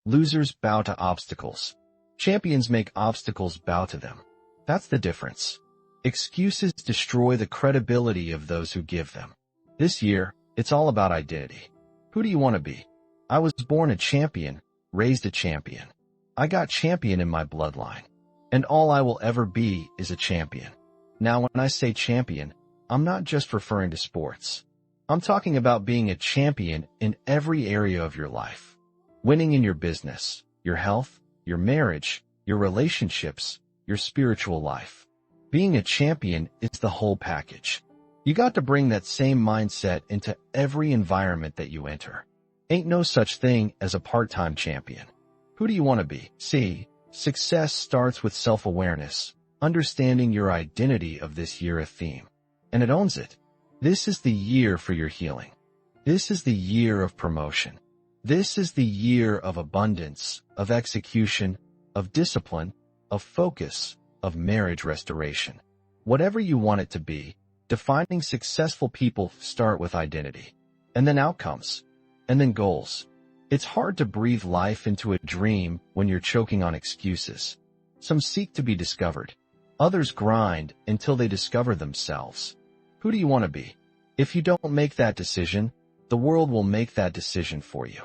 Losers bow to obstacles. Champions make obstacles bow to them. That's the difference. Excuses destroy the credibility of those who give them. This year, it's all about identity. Who do you want to be? I was born a champion, raised a champion. I got champion in my bloodline. And all I will ever be is a champion. Now, when I say champion, I'm not just referring to sports. I'm talking about being a champion in every area of your life. Winning in your business, your health, your marriage, your relationships, your spiritual life. Being a champion is the whole package. You got to bring that same mindset into every environment that you enter. Ain't no such thing as a part-time champion. Who do you want to be? See, success starts with self-awareness, understanding your identity of this year a theme. And it owns it. This is the year for your healing. This is the year of promotion. This is the year of abundance, of execution, of discipline, of focus, of marriage restoration. Whatever you want it to be, defining successful people start with identity, and then outcomes, and then goals. It's hard to breathe life into a dream when you're choking on excuses. Some seek to be discovered. Others grind until they discover themselves. Who do you want to be? If you don't make that decision, the world will make that decision for you.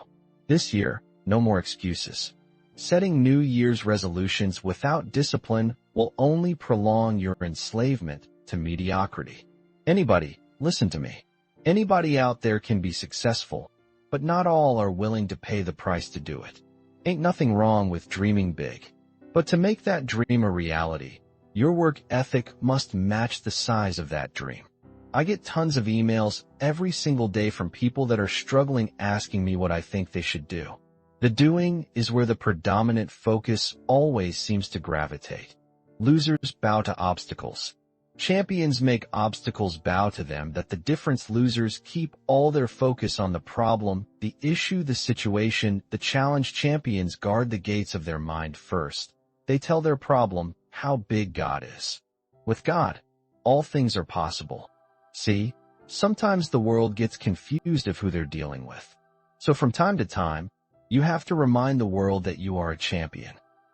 This year, no more excuses. Setting New Year's resolutions without discipline will only prolong your enslavement to mediocrity. Anybody, listen to me. Anybody out there can be successful, but not all are willing to pay the price to do it. Ain't nothing wrong with dreaming big. But to make that dream a reality, your work ethic must match the size of that dream. I get tons of emails every single day from people that are struggling asking me what I think they should do. The doing is where the predominant focus always seems to gravitate. Losers bow to obstacles. Champions make obstacles bow to them. That the difference. Losers keep all their focus on the problem, the issue, the situation, the challenge. Champions guard the gates of their mind first. They tell their problem how big God is. With God, all things are possible. See, sometimes the world gets confused of who they're dealing with. So from time to time, you have to remind the world that you are a champion.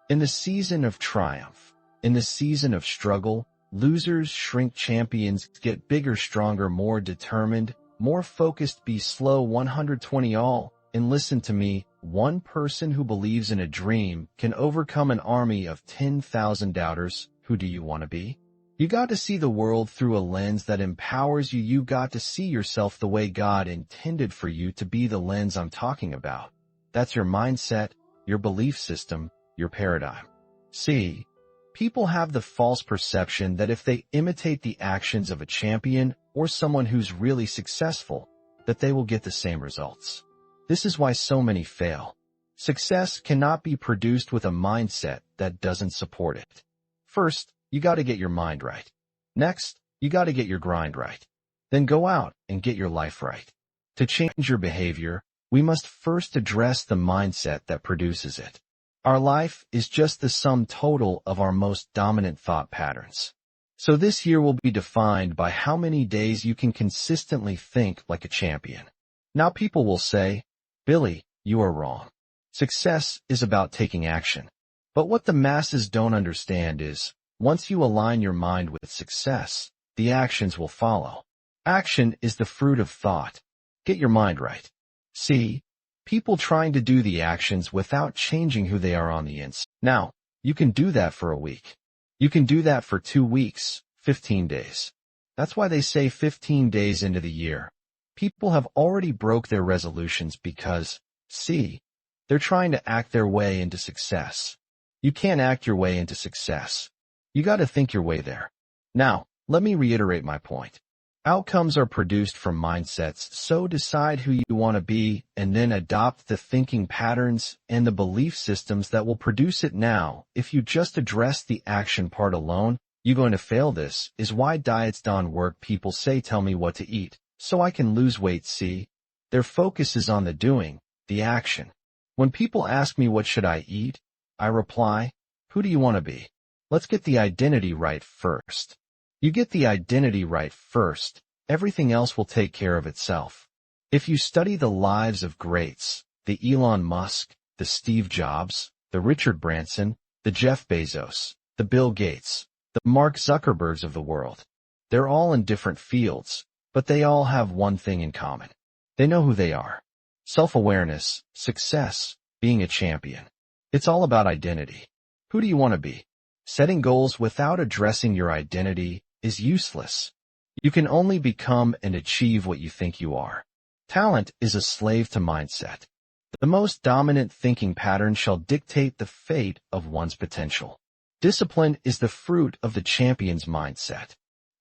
In the season of triumph, in the season of struggle, losers shrink, champions get bigger, stronger, more determined, more focused. Be slow. 120 all. And listen to me, one person who believes in a dream can overcome an army of 10,000 doubters. Who do you want to be? You got to see the world through a lens that empowers you. You got to see yourself the way God intended for you to be. The lens I'm talking about. That's your mindset, your belief system, your paradigm. See, people have the false perception that if they imitate the actions of a champion or someone who's really successful, that they will get the same results. This is why so many fail. Success cannot be produced with a mindset that doesn't support it. First, you got to get your mind right. Next, you got to get your grind right. Then go out and get your life right. To change your behavior, we must first address the mindset that produces it. Our life is just the sum total of our most dominant thought patterns. So this year will be defined by how many days you can consistently think like a champion. Now people will say, Billy, you are wrong. Success is about taking action. But what the masses don't understand is, once you align your mind with success, the actions will follow. Action is the fruit of thought. Get your mind right. See, people trying to do the actions without changing who they are on the inside. Now, you can do that for a week. You can do that for 2 weeks, 15 days. That's why they say 15 days into the year. People have already broke their resolutions because, see, they're trying to act their way into success. You can't act your way into success. You got to think your way there. Now, let me reiterate my point. Outcomes are produced from mindsets, so decide who you want to be and then adopt the thinking patterns and the belief systems that will produce it. Now, if you just address the action part alone, you're going to fail. This is why diets don't work. People say, tell me what to eat so I can lose weight. See, their focus is on the doing, the action. When people ask me what should I eat, I reply, who do you want to be? Let's get the identity right first. You get the identity right first, everything else will take care of itself. If you study the lives of greats, the Elon Musk, the Steve Jobs, the Richard Branson, the Jeff Bezos, the Bill Gates, the Mark Zuckerbergs of the world. They're all in different fields, but they all have one thing in common. They know who they are. Self-awareness, success, being a champion. It's all about identity. Who do you want to be? Setting goals without addressing your identity is useless. You can only become and achieve what you think you are. Talent is a slave to mindset. The most dominant thinking pattern shall dictate the fate of one's potential. Discipline is the fruit of the champion's mindset.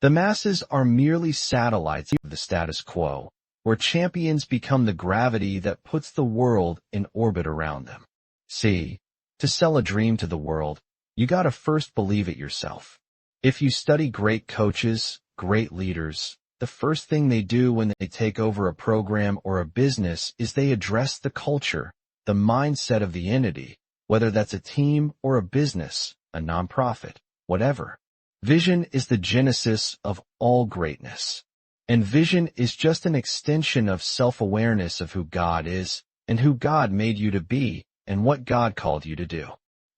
The masses are merely satellites of the status quo, where champions become the gravity that puts the world in orbit around them. See, to sell a dream to the world, you gotta first believe it yourself. If you study great coaches, great leaders, the first thing they do when they take over a program or a business is they address the culture, the mindset of the entity, whether that's a team or a business, a nonprofit, whatever. Vision is the genesis of all greatness. And vision is just an extension of self-awareness of who God is and who God made you to be and what God called you to do.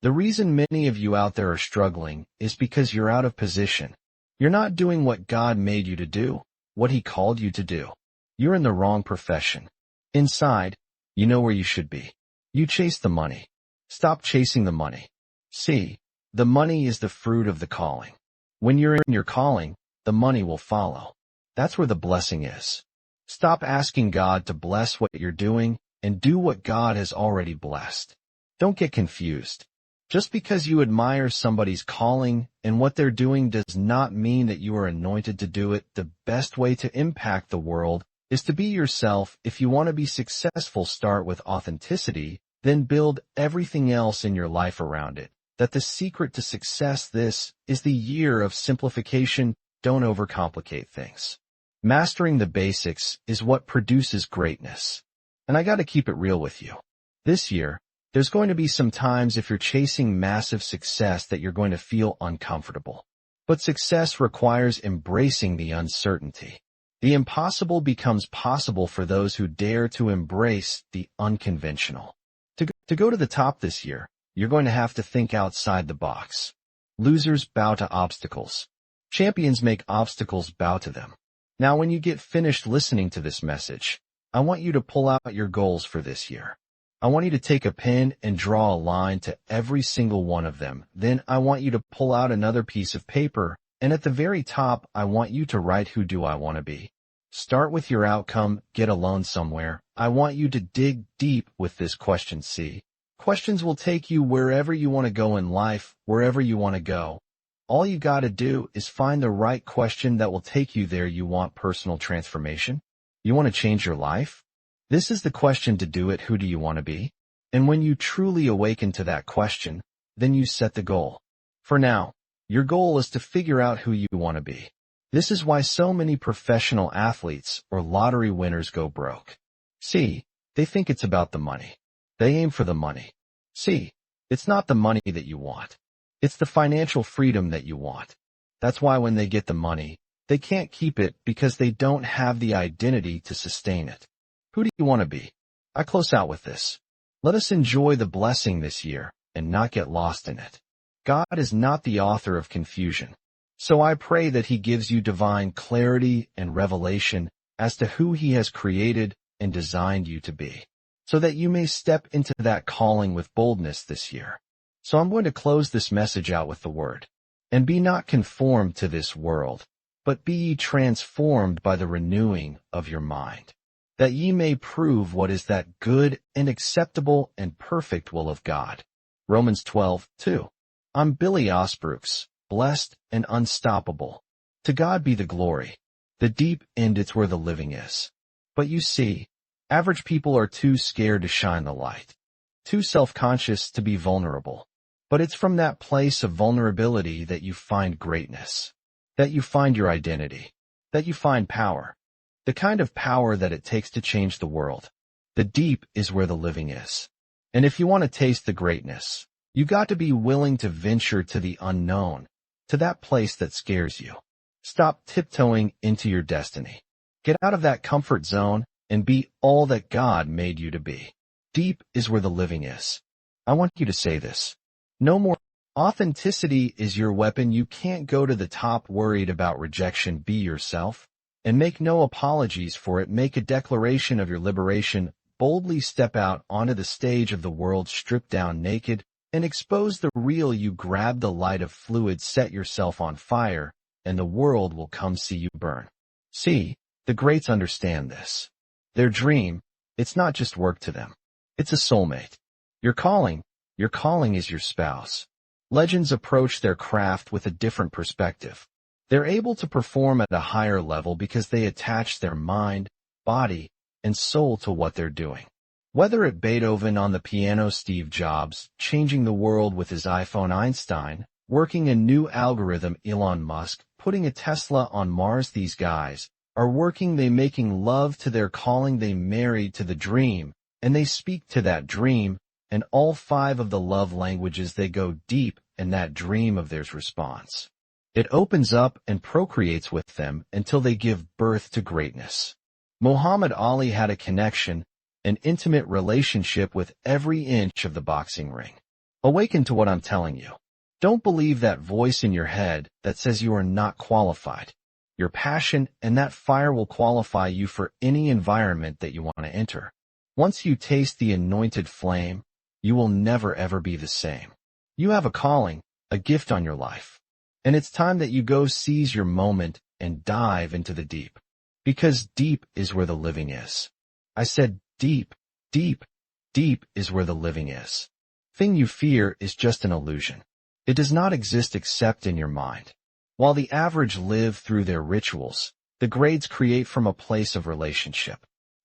The reason many of you out there are struggling is because you're out of position. You're not doing what God made you to do, what He called you to do. You're in the wrong profession. Inside, you know where you should be. You chase the money. Stop chasing the money. See, the money is the fruit of the calling. When you're in your calling, the money will follow. That's where the blessing is. Stop asking God to bless what you're doing and do what God has already blessed. Don't get confused. Just because you admire somebody's calling and what they're doing does not mean that you are anointed to do it. The best way to impact the world is to be yourself. If you want to be successful, start with authenticity, then build everything else in your life around it. That the secret to success, this is the year of simplification. Don't overcomplicate things. Mastering the basics is what produces greatness. And I gotta keep it real with you. This year, there's going to be some times if you're chasing massive success that you're going to feel uncomfortable. But success requires embracing the uncertainty. The impossible becomes possible for those who dare to embrace the unconventional. To go to the top this year, you're going to have to think outside the box. Losers bow to obstacles. Champions make obstacles bow to them. Now, when you get finished listening to this message, I want you to pull out your goals for this year. I want you to take a pen and draw a line to every single one of them. Then I want you to pull out another piece of paper, and at the very top, I want you to write, who do I want to be? Start with your outcome, get alone somewhere. I want you to dig deep with this question. See, questions will take you wherever you want to go in life, wherever you want to go. All you got to do is find the right question that will take you there. You want personal transformation? You want to change your life? This is the question to do it. Who do you want to be? And when you truly awaken to that question, then you set the goal. For now, your goal is to figure out who you want to be. This is why so many professional athletes or lottery winners go broke. See, they think it's about the money. They aim for the money. See, it's not the money that you want. It's the financial freedom that you want. That's why when they get the money, they can't keep it because they don't have the identity to sustain it. Who do you want to be? I close out with this. Let us enjoy the blessing this year and not get lost in it. God is not the author of confusion. So I pray that He gives you divine clarity and revelation as to who He has created and designed you to be, so that you may step into that calling with boldness this year. So I'm going to close this message out with the word. And be not conformed to this world, but be ye transformed by the renewing of your mind, that ye may prove what is that good and acceptable and perfect will of God. Romans 12:2. I'm Billy Osbrooks, blessed and unstoppable. To God be the glory. The deep end, it's where the living is. But you see, average people are too scared to shine the light, too self-conscious to be vulnerable. But it's from that place of vulnerability that you find greatness, that you find your identity, that you find power, the kind of power that it takes to change the world. The deep is where the living is. And if you want to taste the greatness, you got to be willing to venture to the unknown, to that place that scares you. Stop tiptoeing into your destiny. Get out of that comfort zone and be all that God made you to be. Deep is where the living is. I want you to say this. No more. Authenticity is your weapon. You can't go to the top worried about rejection. Be yourself. And make no apologies for it. Make a declaration of your liberation. Boldly step out onto the stage of the world, strip down naked, and expose the real you. Grab the light of fluid, set yourself on fire, and the world will come see you burn. See, the greats understand this. Their dream, it's not just work to them. It's a soulmate. Your calling is your spouse. Legends approach their craft with a different perspective. They're able to perform at a higher level because they attach their mind, body, and soul to what they're doing. Whether it Beethoven on the piano, Steve Jobs, changing the world with his iPhone, Einstein, working a new algorithm, Elon Musk, putting a Tesla on Mars, these guys are working, they making love to their calling, they married to the dream, and they speak to that dream, and all 5 of the love languages, they go deep in that dream of theirs response. It opens up and procreates with them until they give birth to greatness. Muhammad Ali had a connection, an intimate relationship with every inch of the boxing ring. Awaken to what I'm telling you. Don't believe that voice in your head that says you are not qualified. Your passion and that fire will qualify you for any environment that you want to enter. Once you taste the anointed flame, you will never ever be the same. You have a calling, a gift on your life. And it's time that you go seize your moment and dive into the deep. Because deep is where the living is. I said deep, deep, deep is where the living is. Thing you fear is just an illusion. It does not exist except in your mind. While the average live through their rituals, the grades create from a place of relationship.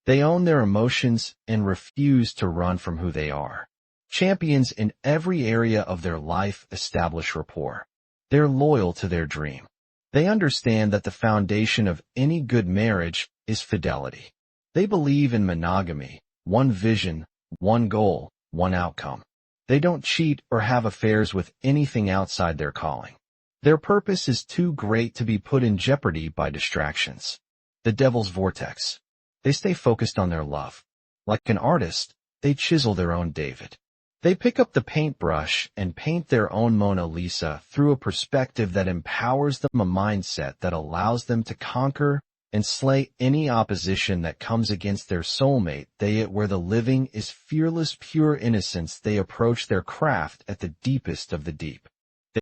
They own their emotions and refuse to run from who they are. Champions in every area of their life establish rapport. They're loyal to their dream. They understand that the foundation of any good marriage is fidelity. They believe in monogamy, one vision, one goal, one outcome. They don't cheat or have affairs with anything outside their calling. Their purpose is too great to be put in jeopardy by distractions. The devil's vortex. They stay focused on their love. Like an artist, they chisel their own David. They pick up the paintbrush and paint their own Mona Lisa through a perspective that empowers them, a mindset that allows them to conquer and slay any opposition that comes against their soulmate. Where the living is fearless, pure innocence, they approach their craft at the deepest of the deep.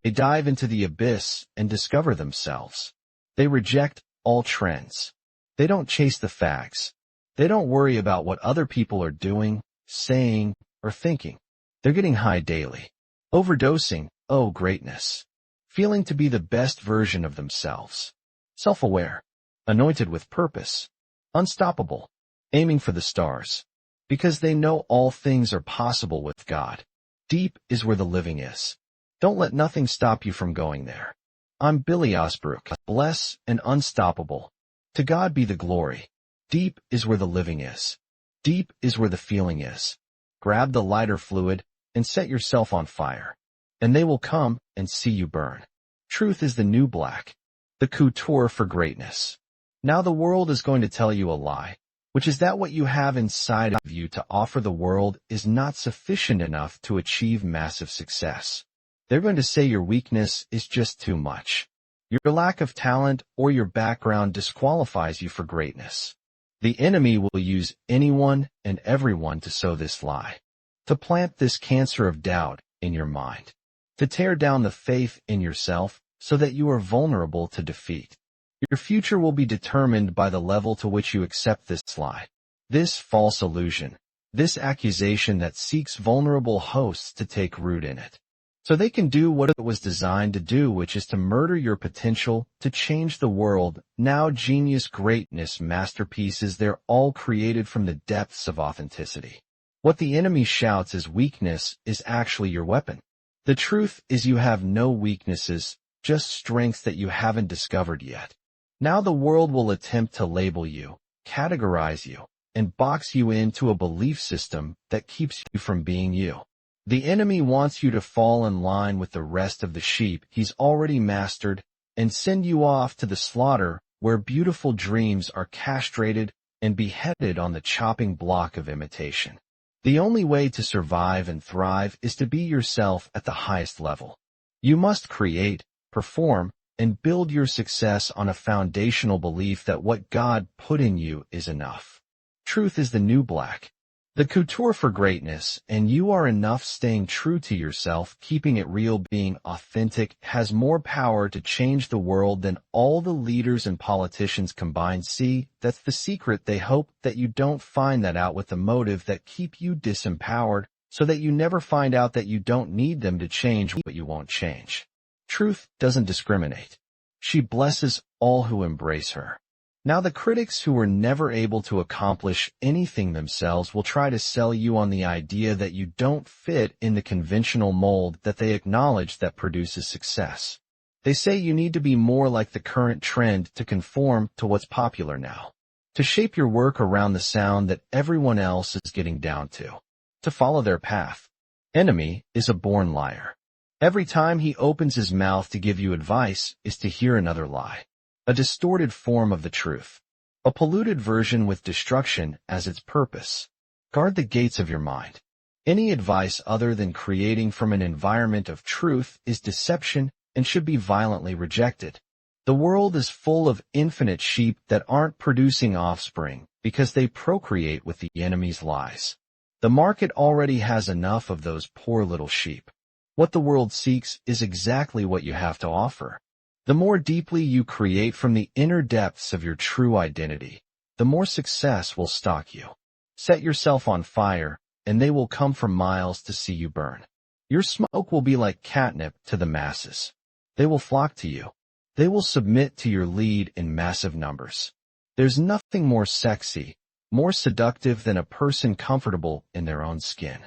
They dive into the abyss and discover themselves. They reject all trends. They don't chase the fags. They don't worry about what other people are doing, saying, or thinking. They're getting high daily. Overdosing, oh greatness. Feeling to be the best version of themselves. Self-aware. Anointed with purpose. Unstoppable. Aiming for the stars. Because they know all things are possible with God. Deep is where the living is. Don't let nothing stop you from going there. I'm Billy Osbrook. Bless and unstoppable. To God be the glory. Deep is where the living is. Deep is where the feeling is. Grab the lighter fluid and set yourself on fire. And they will come and see you burn. Truth is the new black. The couture for greatness. Now the world is going to tell you a lie, which is that what you have inside of you to offer the world is not sufficient enough to achieve massive success. They're going to say your weakness is just too much. Your lack of talent or your background disqualifies you for greatness. The enemy will use anyone and everyone to sow this lie, to plant this cancer of doubt in your mind, to tear down the faith in yourself so that you are vulnerable to defeat. Your future will be determined by the level to which you accept this lie, this false illusion, this accusation that seeks vulnerable hosts to take root in it. So they can do what it was designed to do, which is to murder your potential, to change the world. Now genius, greatness, masterpieces, they're all created from the depths of authenticity. What the enemy shouts as weakness is actually your weapon. The truth is you have no weaknesses, just strengths that you haven't discovered yet. Now the world will attempt to label you, categorize you, and box you into a belief system that keeps you from being you. The enemy wants you to fall in line with the rest of the sheep he's already mastered and send you off to the slaughter where beautiful dreams are castrated and beheaded on the chopping block of imitation. The only way to survive and thrive is to be yourself at the highest level. You must create, perform, and build your success on a foundational belief that what God put in you is enough. Truth is the new black. The couture for greatness, and you are enough. Staying true to yourself, keeping it real, being authentic, has more power to change the world than all the leaders and politicians combined. See, that's the secret. They hope that you don't find that out with the motive that keep you disempowered, so that you never find out that you don't need them to change, but you won't change. Truth doesn't discriminate. She blesses all who embrace her. Now the critics who were never able to accomplish anything themselves will try to sell you on the idea that you don't fit in the conventional mold that they acknowledge that produces success. They say you need to be more like the current trend to conform to what's popular now, to shape your work around the sound that everyone else is getting down to follow their path. Enemy is a born liar. Every time he opens his mouth to give you advice is to hear another lie. A distorted form of the truth. A polluted version with destruction as its purpose. Guard the gates of your mind. Any advice other than creating from an environment of truth is deception and should be violently rejected. The world is full of infinite sheep that aren't producing offspring because they procreate with the enemy's lies. The market already has enough of those poor little sheep. What the world seeks is exactly what you have to offer. The more deeply you create from the inner depths of your true identity, the more success will stalk you. Set yourself on fire, and they will come for miles to see you burn. Your smoke will be like catnip to the masses. They will flock to you. They will submit to your lead in massive numbers. There's nothing more sexy, more seductive than a person comfortable in their own skin.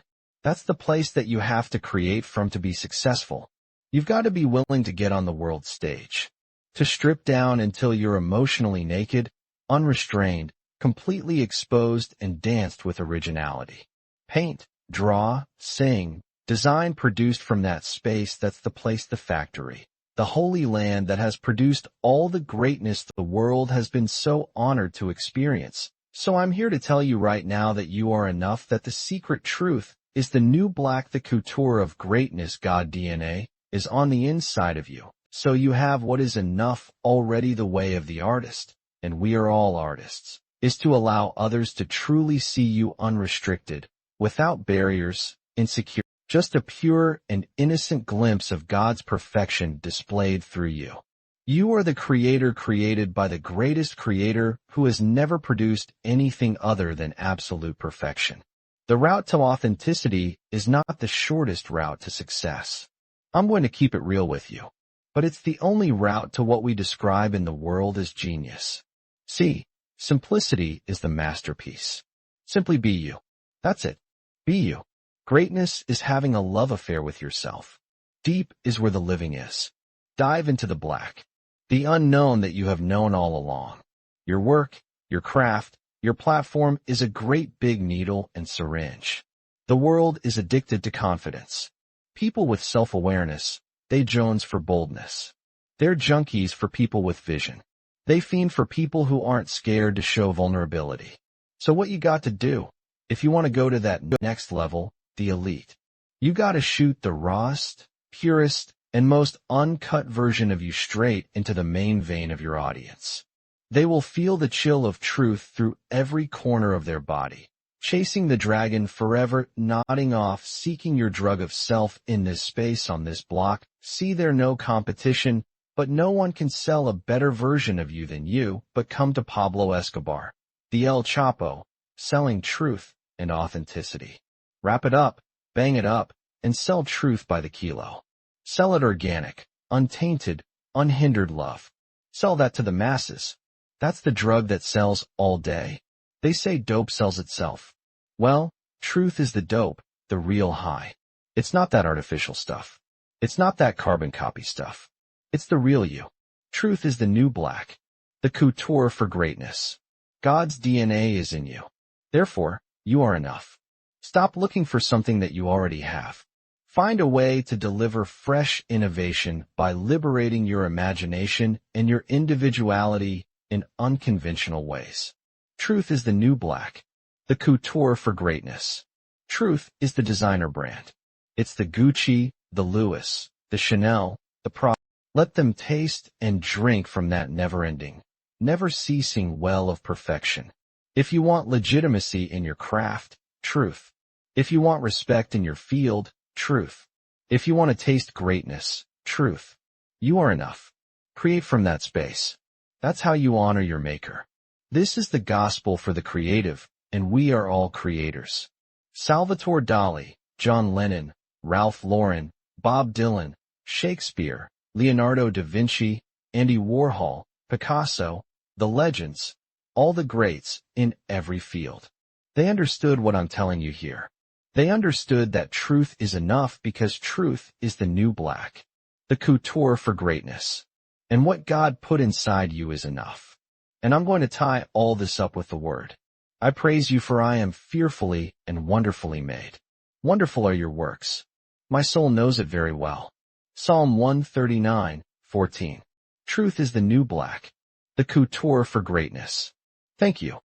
That's the place that you have to create from to be successful. You've got to be willing to get on the world stage, to strip down until you're emotionally naked, unrestrained, completely exposed, and danced with originality. Paint, draw, sing, design produced from that space. That's the place, the factory, the holy land that has produced all the greatness the world has been so honored to experience. So I'm here to tell you right now that you are enough, that the secret truth is the new black. The couture of greatness, God DNA, is on the inside of you. So you have what is enough already. The way of the artist, and we are all artists, is to allow others to truly see you unrestricted, without barriers, insecure, just a pure and innocent glimpse of God's perfection displayed through you. You are the creator, created by the greatest creator who has never produced anything other than absolute perfection. The route to authenticity is not the shortest route to success. I'm going to keep it real with you, but it's the only route to what we describe in the world as genius. See, simplicity is the masterpiece. Simply be you. That's it. Be you. Greatness is having a love affair with yourself. Deep is where the living is. Dive into the black, the unknown that you have known all along. Your work, your craft, your platform is a great big needle and syringe. The world is addicted to confidence. People with self-awareness, they jones for boldness. They're junkies for people with vision. They fiend for people who aren't scared to show vulnerability. So what you got to do, if you want to go to that next level, the elite, you got to shoot the rawest, purest, and most uncut version of you straight into the main vein of your audience. They will feel the chill of truth through every corner of their body. Chasing the dragon forever, nodding off, seeking your drug of self in this space on this block. See, there no competition, but no one can sell a better version of you than you. But come to Pablo Escobar, the El Chapo, selling truth and authenticity. Wrap it up, bang it up, and sell truth by the kilo. Sell it organic, untainted, unhindered love. Sell that to the masses. That's the drug that sells all day. They say dope sells itself. Well, truth is the dope, the real high. It's not that artificial stuff. It's not that carbon copy stuff. It's the real you. Truth is the new black. The couture for greatness. God's DNA is in you. Therefore, you are enough. Stop looking for something that you already have. Find a way to deliver fresh innovation by liberating your imagination and your individuality in unconventional ways. Truth is the new black. The couture for greatness. Truth is the designer brand. It's the Gucci, the Louis, the Chanel, the Prada. Let them taste and drink from that never-ending, never-ceasing well of perfection. If you want legitimacy in your craft, truth. If you want respect in your field, truth. If you want to taste greatness, truth. You are enough. Create from that space. That's how you honor your maker. This is the gospel for the creative, and we are all creators. Salvatore Dali, John Lennon, Ralph Lauren, Bob Dylan, Shakespeare, Leonardo da Vinci, Andy Warhol, Picasso, the legends, all the greats in every field. They understood what I'm telling you here. They understood that truth is enough because truth is the new black, the couture for greatness. And what God put inside you is enough. And I'm going to tie all this up with the word. I praise you, for I am fearfully and wonderfully made. Wonderful are your works. My soul knows it very well. Psalm 139:14. Truth is the new black, the couture for greatness. Thank you.